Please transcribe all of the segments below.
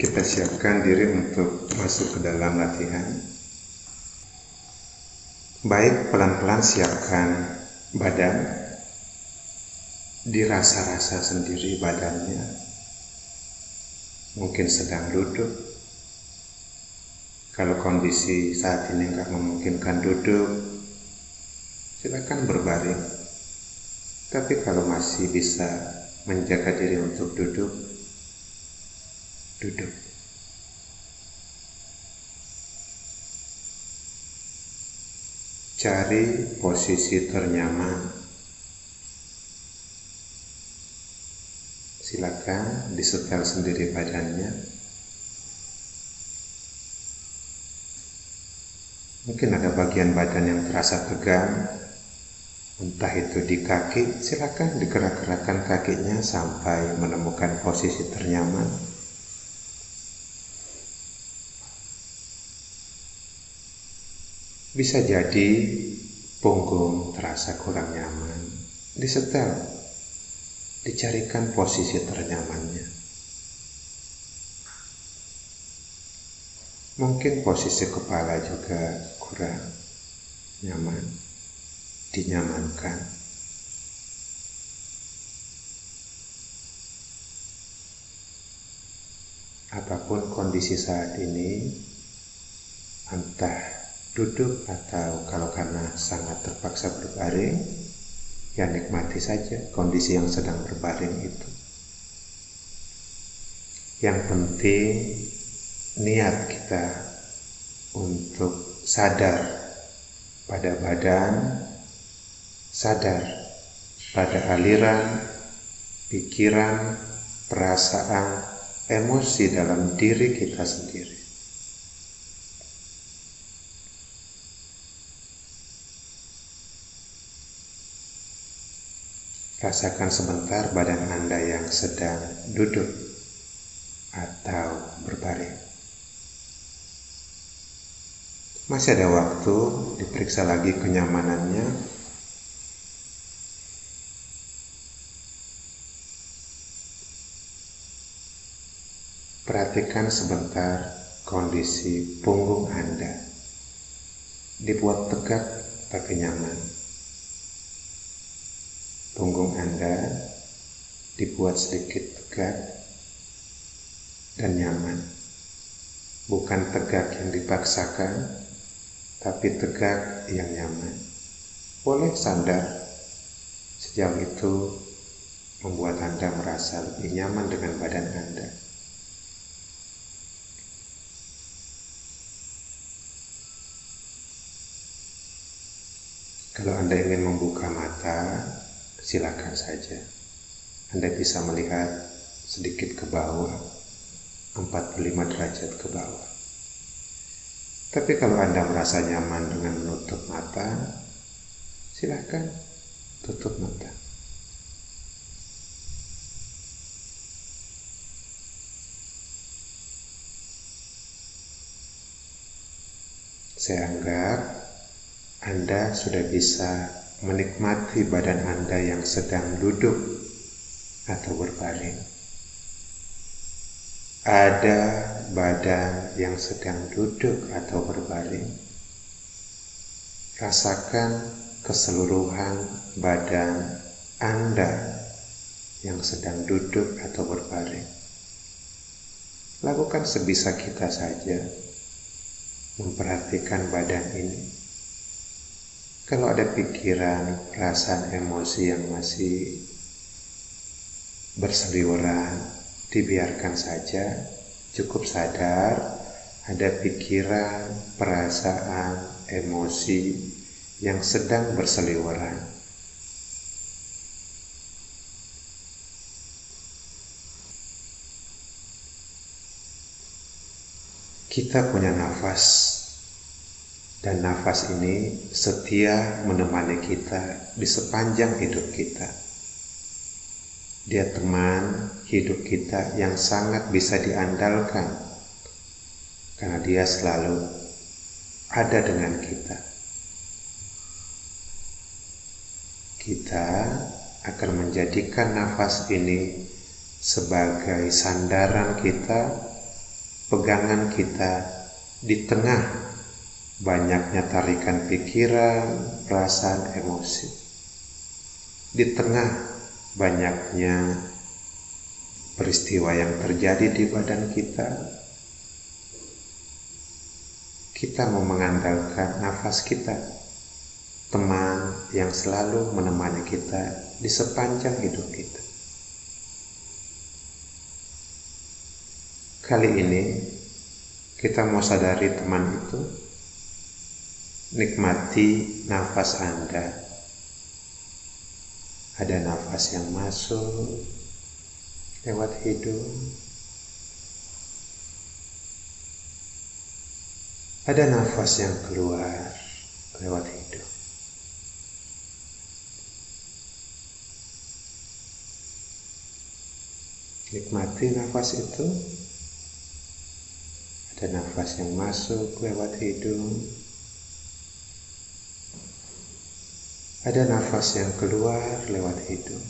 Kita siapkan diri untuk masuk ke dalam latihan. Baik, pelan-pelan siapkan badan. Dirasa-rasa sendiri badannya. Mungkin sedang duduk. Kalau kondisi saat ini nggak memungkinkan duduk, silakan berbaring. Tapi kalau masih bisa menjaga diri untuk duduk, duduk. Cari posisi ternyaman. Silakan disetel sendiri badannya. Mungkin ada bagian badan yang terasa tegang, entah itu di kaki, silakan digerak-gerakkan kakinya sampai menemukan posisi ternyaman. Bisa jadi punggung terasa kurang nyaman, disetel, dicarikan posisi ternyamannya. Mungkin posisi kepala juga kurang nyaman, dinyamankan. Apapun kondisi saat ini, entah duduk atau kalau karena sangat terpaksa berbaring, ya nikmati saja kondisi yang sedang berbaring itu. Yang penting niat kita untuk sadar pada badan, sadar pada aliran, pikiran, perasaan, emosi dalam diri kita sendiri. Rasakan sebentar badan Anda yang sedang duduk atau berbaring. Masih ada waktu, diperiksa lagi kenyamanannya. Perhatikan sebentar kondisi punggung Anda. Dibuat tegak tapi nyaman. Punggung Anda dibuat sedikit tegak dan nyaman. Bukan tegak yang dipaksakan, tapi tegak yang nyaman. Boleh sandar, sejauh itu membuat Anda merasa lebih nyaman dengan badan Anda. Kalau Anda ingin membuka mata, silakan saja. Anda bisa melihat sedikit ke bawah, 45 derajat ke bawah. Tapi kalau Anda merasa nyaman dengan menutup mata, silakan tutup mata. Saya anggap Anda sudah bisa menikmati badan Anda yang sedang duduk atau berbaring. Ada badan yang sedang duduk atau berbaring. Rasakan keseluruhan badan Anda yang sedang duduk atau berbaring. Lakukan sebisa kita saja memperhatikan badan ini. Kalau ada pikiran, perasaan, emosi yang masih berseliweran, dibiarkan saja, cukup sadar ada pikiran, perasaan, emosi yang sedang berseliweran. Kita punya nafas, dan nafas ini setia menemani kita di sepanjang hidup kita. Dia teman hidup kita yang sangat bisa diandalkan, karena dia selalu ada dengan kita. Kita akan menjadikan nafas ini sebagai sandaran kita pegangan kita di tengah banyaknya tarikan pikiran, perasaan, emosi. Di tengah banyaknya peristiwa yang terjadi di badan kita mau mengandalkan nafas kita, teman yang selalu menemani kita di sepanjang hidup kita. Kali ini kita mau sadari teman itu, nikmati nafas Anda. Ada nafas yang masuk lewat hidung, ada nafas yang keluar lewat hidung. Nikmati nafas itu. Ada nafas yang masuk lewat hidung, ada nafas yang keluar lewat hidung.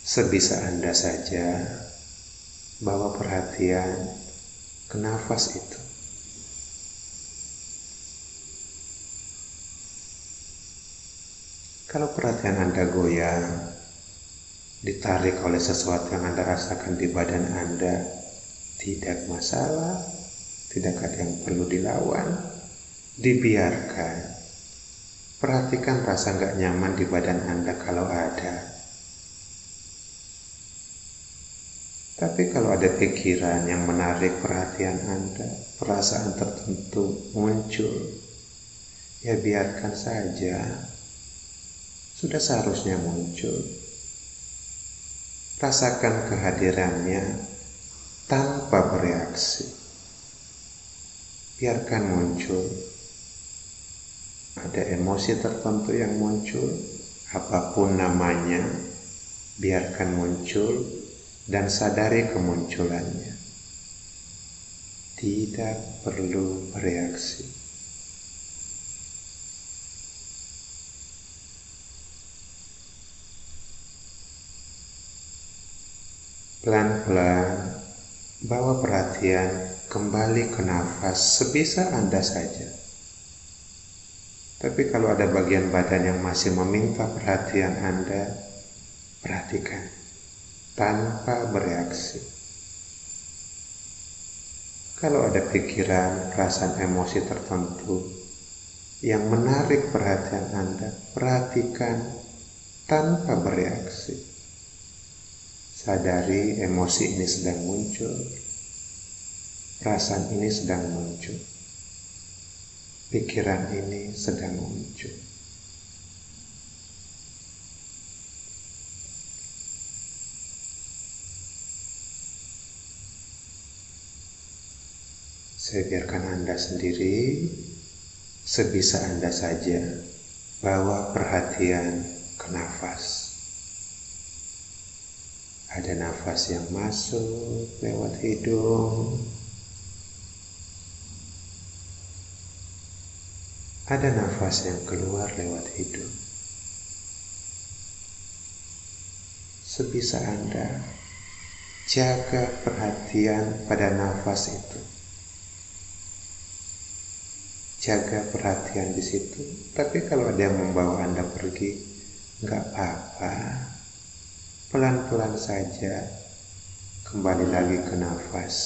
Sebisa Anda saja bawa perhatian ke nafas itu. Kalau perhatian Anda goyang, ditarik oleh sesuatu yang Anda rasakan di badan Anda, tidak masalah, tidak ada yang perlu dilawan, dibiarkan. Perhatikan rasa gak nyaman di badan Anda kalau ada. Tapi kalau ada pikiran yang menarik perhatian Anda, perasaan tertentu muncul, ya biarkan saja. Sudah seharusnya muncul. Rasakan kehadirannya tanpa bereaksi. Biarkan muncul. Ada emosi tertentu yang muncul, apapun namanya, biarkan muncul dan sadari kemunculannya. Tidak perlu bereaksi. Pelan-pelan bawa perhatian kembali ke nafas sebisa Anda saja. Tapi kalau ada bagian badan yang masih meminta perhatian Anda, perhatikan tanpa bereaksi. Kalau ada pikiran, perasaan, emosi tertentu yang menarik perhatian Anda, perhatikan tanpa bereaksi. Sadari emosi ini sedang muncul, perasaan ini sedang muncul, pikiran ini sedang muncul. Saya biarkan Anda sendiri, sebisa Anda saja, bawa perhatian ke nafas. Ada nafas yang masuk lewat hidung, ada nafas yang keluar lewat hidung. Sebisa Anda, jaga perhatian pada nafas itu. Jaga perhatian di situ. Tapi kalau ada yang membawa Anda pergi, nggak apa-apa. Pelan-pelan saja kembali lagi ke nafas.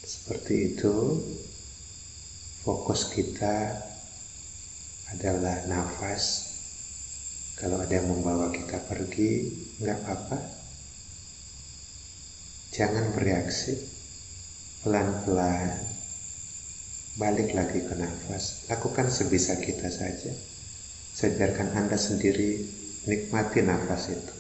Seperti itu, fokus kita adalah nafas. Kalau ada yang membawa kita pergi, nggak apa-apa. Jangan bereaksi. Pelan-pelan balik lagi ke nafas. Lakukan sebisa kita saja. Saya biarkan Anda sendiri nikmati nafas itu.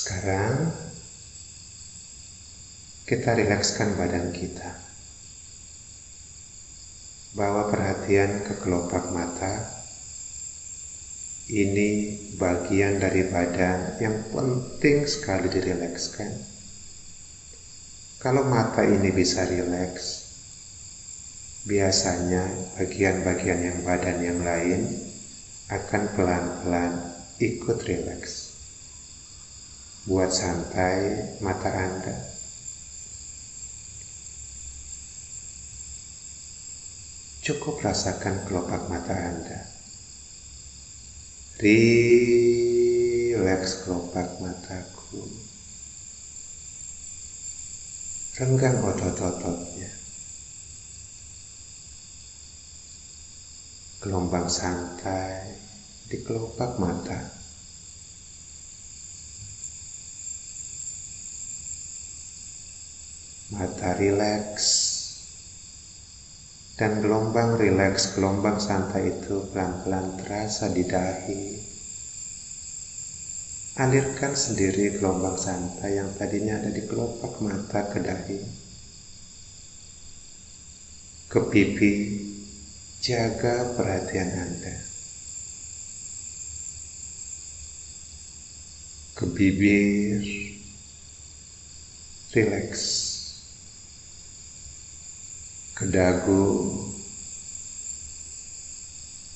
Sekarang kita rilekskan badan kita. Bawa perhatian ke kelopak mata. Ini bagian dari badan yang penting sekali dirilekskan. Kalau mata ini bisa rileks, biasanya bagian-bagian yang badan yang lain akan pelan-pelan ikut rileks. Buat santai mata Anda. Cukup rasakan kelopak mata Anda. Rileks kelopak mataku. Renggang otot-ototnya. Gelombang santai di kelopak mata. Mata rileks. Dan gelombang rileks, gelombang santai itu pelan-pelan terasa di dahi. Alirkan sendiri gelombang santai yang tadinya ada di kelopak mata ke dahi. Ke pipi, jaga perhatian Anda. Ke bibir, rileks. Ke dagu,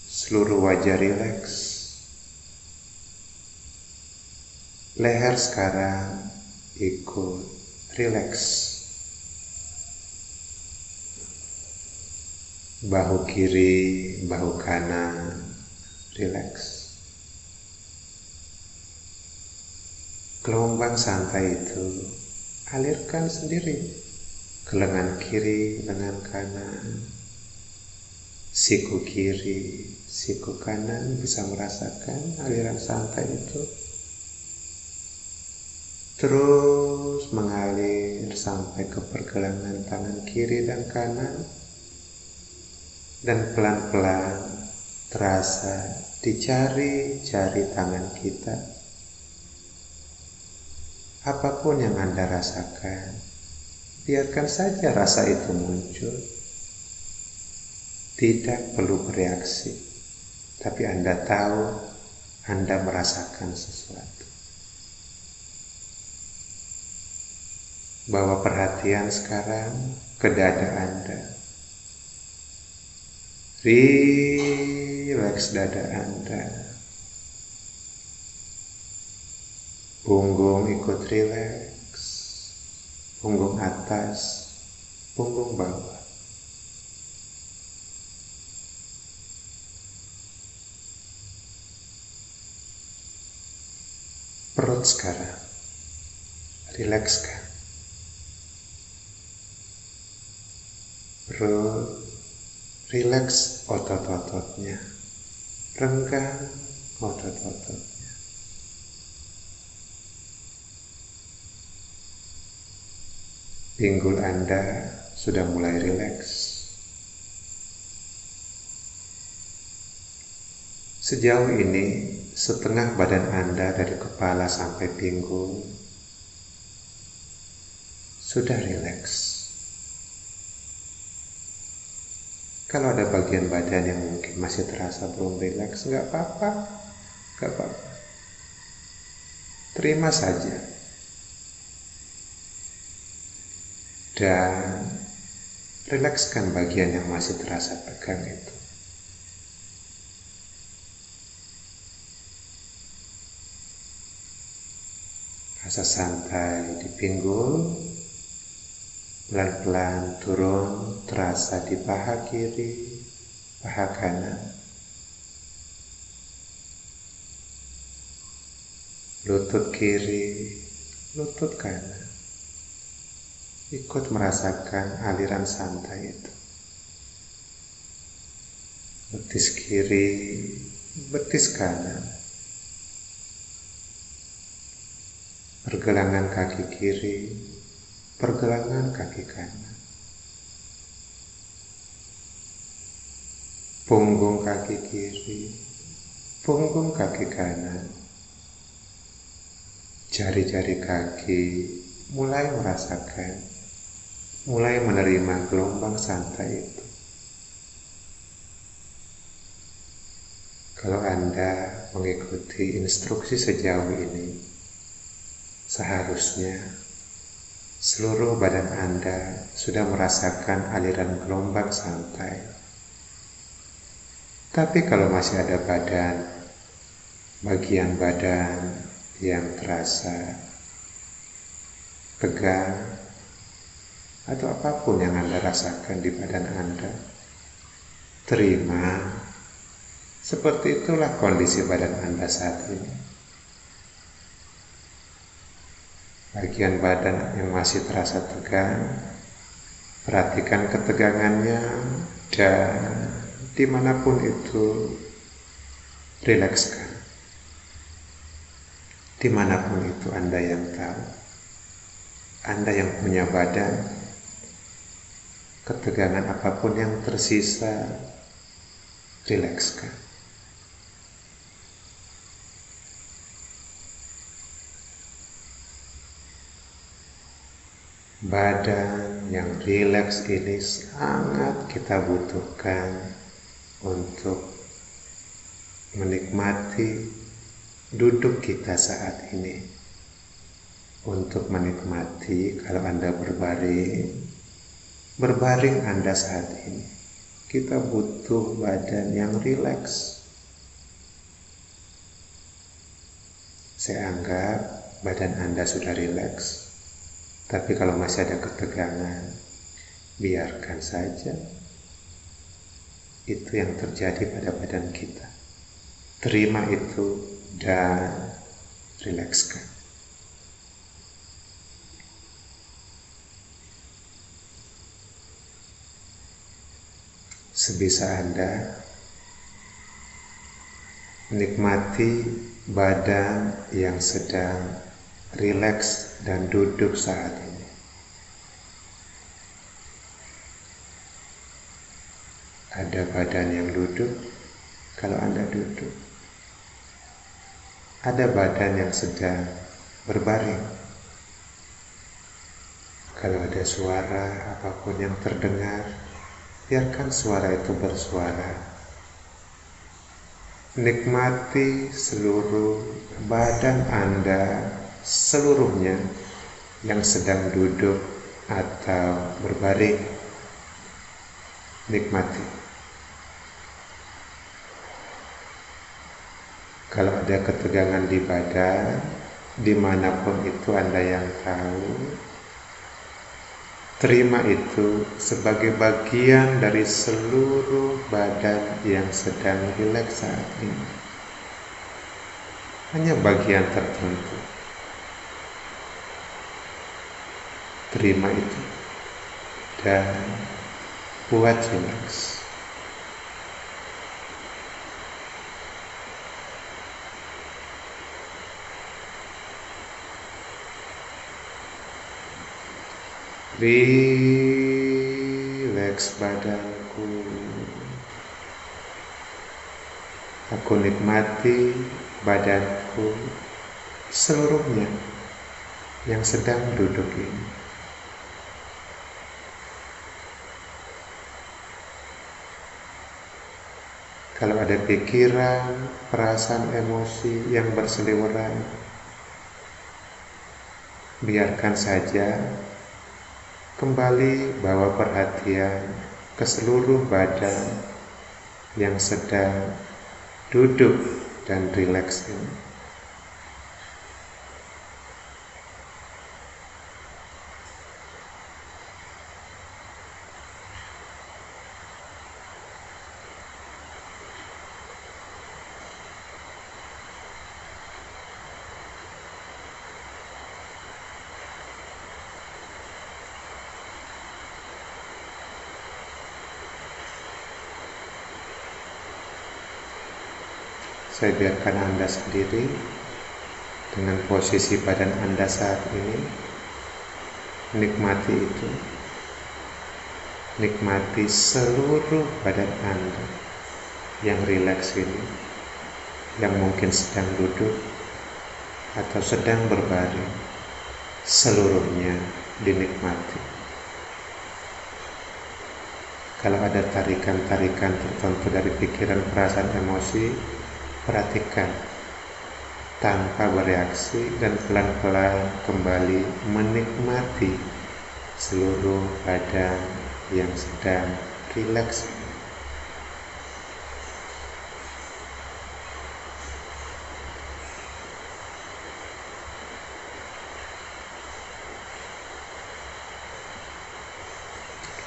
seluruh wajah rileks. Leher sekarang ikut rileks. Bahu kiri, bahu kanan rileks. Gelombang santai itu alirkan sendiri ke lengan kiri, lengan kanan, siku kiri, siku kanan bisa merasakan aliran santai itu. Terus mengalir sampai ke pergelangan tangan kiri dan kanan, dan pelan-pelan terasa di jari-jari tangan kita. Apapun yang Anda rasakan, biarkan saja rasa itu muncul. Tidak perlu bereaksi, tapi Anda tahu Anda merasakan sesuatu. Bawa perhatian sekarang ke dada Anda. Rileks dada Anda. Punggung ikut rileks. Punggung atas, punggung bawah. Perut sekarang, rilekskan. Perut, rileks otot-ototnya. Renggang otot-ototnya. Pinggul Anda sudah mulai rileks. Sejauh ini, setengah badan Anda dari kepala sampai pinggul sudah rileks. Kalau ada bagian badan yang mungkin masih terasa belum rileks, nggak apa-apa. Terima saja. Dan rilekskan bagian yang masih terasa tegang itu. Rasa santai di pinggul, pelan-pelan turun, terasa di paha kiri, paha kanan. Lutut kiri, lutut kanan. Ikut merasakan aliran santai itu. Betis kiri, betis kanan. Pergelangan kaki kiri, pergelangan kaki kanan. Punggung kaki kiri, punggung kaki kanan. jari-jari kaki mulai merasakan, mulai menerima gelombang santai itu. Kalau Anda mengikuti instruksi sejauh ini, seharusnya seluruh badan Anda sudah merasakan aliran gelombang santai. Tapi kalau masih ada bagian badan yang terasa tegang, atau apapun yang Anda rasakan di badan Anda, terima. Seperti itulah kondisi badan Anda saat ini. Bagian badan yang masih terasa tegang, perhatikan ketegangannya, dan dimanapun itu, rilekskan. Dimanapun itu Anda yang tahu, Anda yang punya badan, ketegangan apapun yang tersisa, rilekskan. Badan yang rileks ini sangat kita butuhkan untuk menikmati duduk kita saat ini. Untuk menikmati kalau Anda berbaring Anda saat ini. Kita butuh badan yang rileks. Saya anggap badan Anda sudah rileks. Tapi kalau masih ada ketegangan, biarkan saja. Itu yang terjadi pada badan kita. Terima itu dan rilekskan. Sebisa Anda menikmati badan yang sedang rileks dan duduk saat ini. Ada badan yang duduk kalau Anda duduk. Ada badan yang sedang berbaring. Kalau ada suara apapun yang terdengar, biarkan suara itu bersuara. Nikmati seluruh badan Anda seluruhnya yang sedang duduk atau berbaring. Nikmati. Kalau ada ketegangan di badan, dimanapun itu Anda yang tahu, terima itu sebagai bagian dari seluruh badan yang sedang rileks saat ini. Hanya bagian tertentu. Terima itu dan buat rileks. Rileks badanku. Aku nikmati badanku seluruhnya yang sedang duduk ini. Kalau ada pikiran, perasaan, emosi yang berseliweran, biarkan saja. Kembali bawa perhatian ke seluruh badan yang sedang duduk dan rileks ini. Saya biarkan Anda sendiri dengan posisi badan Anda saat ini. Nikmati itu. Nikmati seluruh badan Anda yang rileks ini, yang mungkin sedang duduk atau sedang berbaring, seluruhnya dinikmati. Kalau ada tarikan-tarikan tertentu dari pikiran, perasaan, emosi, perhatikan tanpa bereaksi dan pelan-pelan kembali menikmati seluruh badan yang sedang rileks.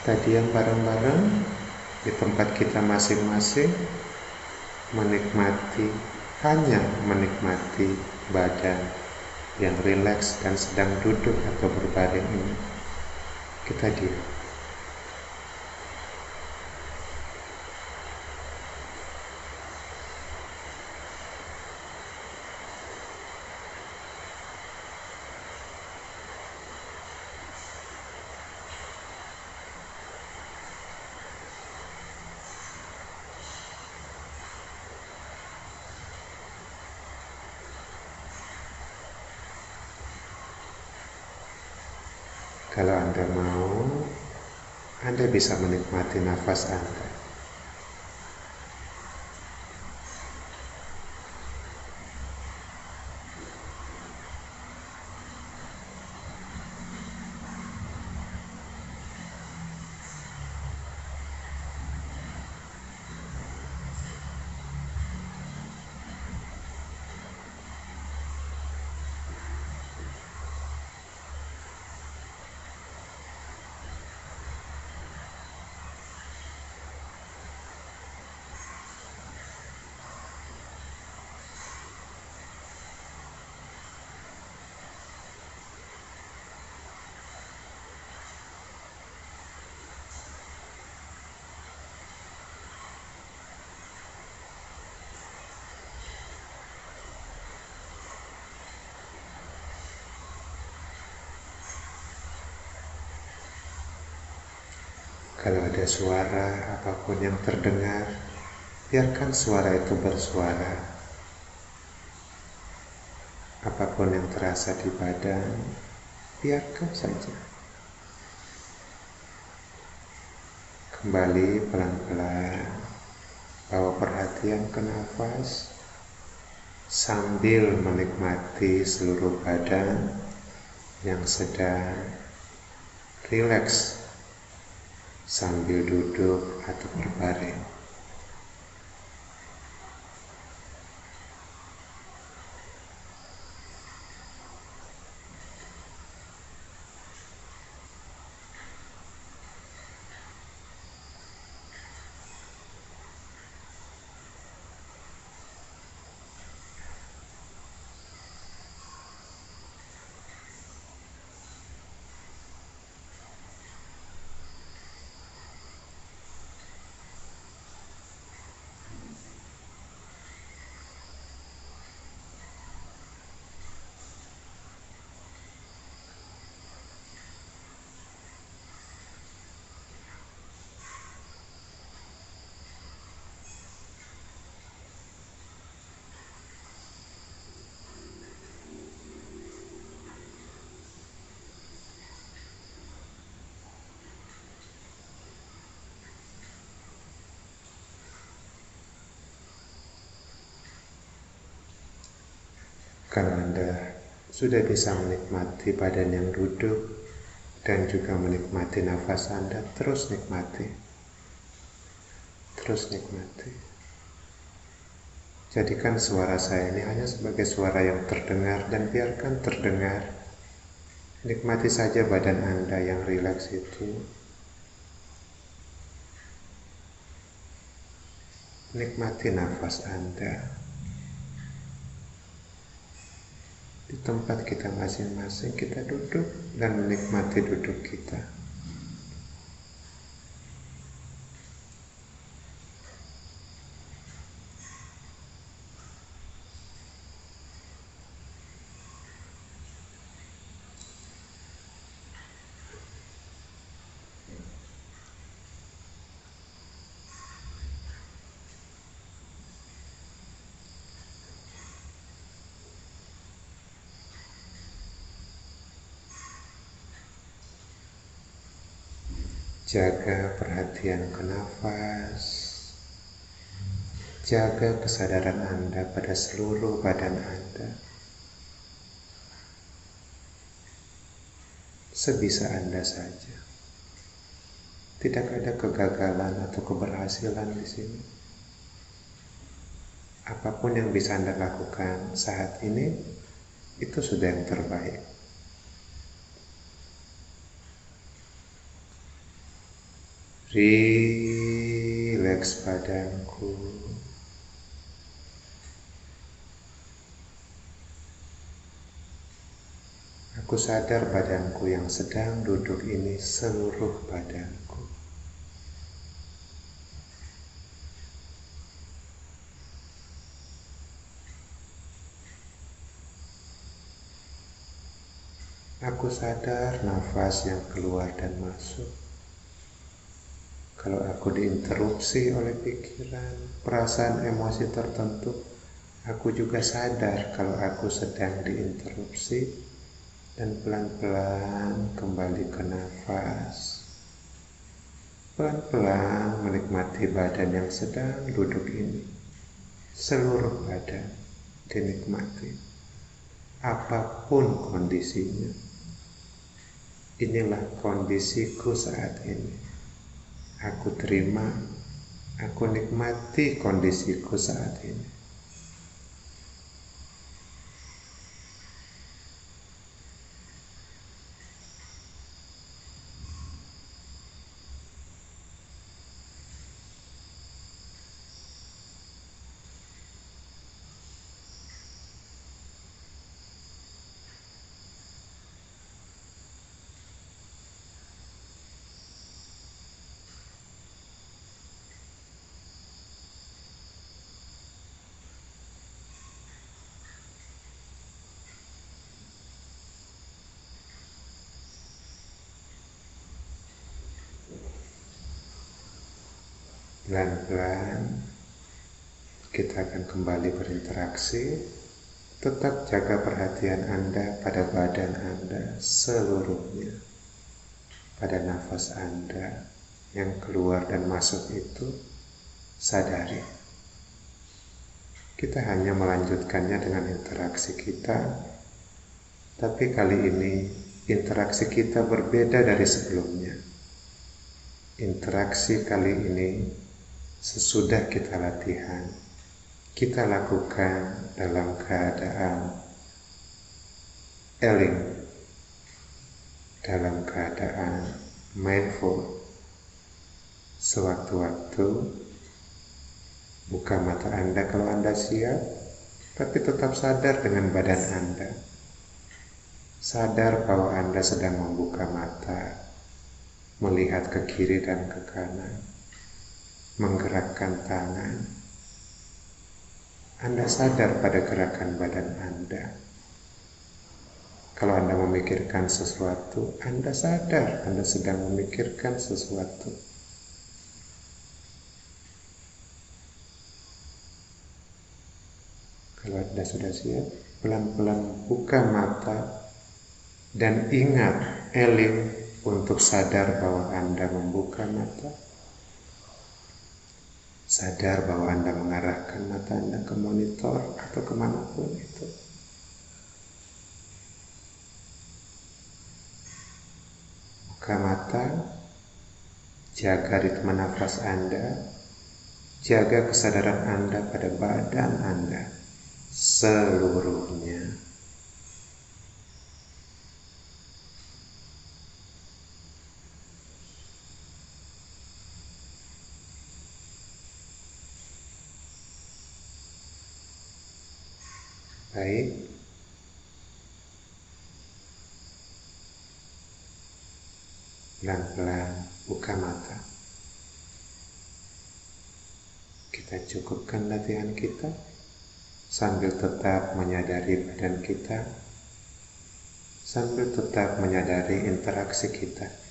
Kita diam bareng-bareng di tempat kita masing-masing, hanya menikmati badan yang rileks dan sedang duduk atau berbaring ini. Kita diam. Kalau Anda mau, Anda bisa menikmati nafas Anda. Kalau ada suara apapun yang terdengar, biarkan suara itu bersuara. Apapun yang terasa di badan, biarkan saja. Kembali pelan-pelan, bawa perhatian ke nafas, sambil menikmati seluruh badan yang sedang rileks sambil duduk atau berbaring. Kalau Anda sudah bisa menikmati badan yang duduk dan juga menikmati nafas Anda, terus nikmati. Terus nikmati. Jadikan suara saya ini hanya sebagai suara yang terdengar dan biarkan terdengar. Nikmati saja badan Anda yang rileks itu. Nikmati nafas Anda. Di tempat kita masing-masing kita duduk dan menikmati duduk kita. Jaga perhatian ke nafas. Jaga kesadaran Anda pada seluruh badan Anda. Sebisa Anda saja. Tidak ada kegagalan atau keberhasilan di sini. Apapun yang bisa Anda lakukan saat ini, itu sudah yang terbaik. Rileks badanku. Aku sadar badanku yang sedang duduk ini seluruh badanku. Aku sadar nafas yang keluar dan masuk. Kalau aku diinterupsi oleh pikiran, perasaan, emosi tertentu, aku juga sadar kalau aku sedang diinterupsi. Dan pelan-pelan kembali ke nafas. Pelan-pelan menikmati badan yang sedang duduk ini. Seluruh badan dinikmati. Apapun kondisinya. Inilah kondisiku saat ini. Aku terima, aku nikmati kondisiku saat ini. Pelan-pelan kita akan kembali berinteraksi. Tetap jaga perhatian Anda pada badan Anda seluruhnya. Pada nafas Anda yang keluar dan masuk itu, sadari. Kita hanya melanjutkannya dengan interaksi kita, tapi kali ini interaksi kita berbeda dari sebelumnya. Interaksi kali ini sesudah kita latihan, kita lakukan dalam keadaan eling, dalam keadaan mindful. Sewaktu-waktu buka mata Anda kalau Anda siap, tapi tetap sadar dengan badan Anda. Sadar bahwa Anda sedang membuka mata, melihat ke kiri dan ke kanan, menggerakkan tangan. Anda sadar pada gerakan badan Anda. Kalau Anda memikirkan sesuatu, Anda sadar Anda sedang memikirkan sesuatu. Kalau Anda sudah siap, pelan-pelan buka mata dan ingat, eling untuk sadar bahwa Anda membuka mata. Sadar bahwa Anda mengarahkan mata Anda ke monitor atau kemanapun itu. Buka mata, jaga ritme nafas Anda, jaga kesadaran Anda pada badan Anda seluruhnya. Baik, pelan-pelan buka mata. Kita cukupkan latihan kita sambil tetap menyadari badan kita, sambil tetap menyadari interaksi kita.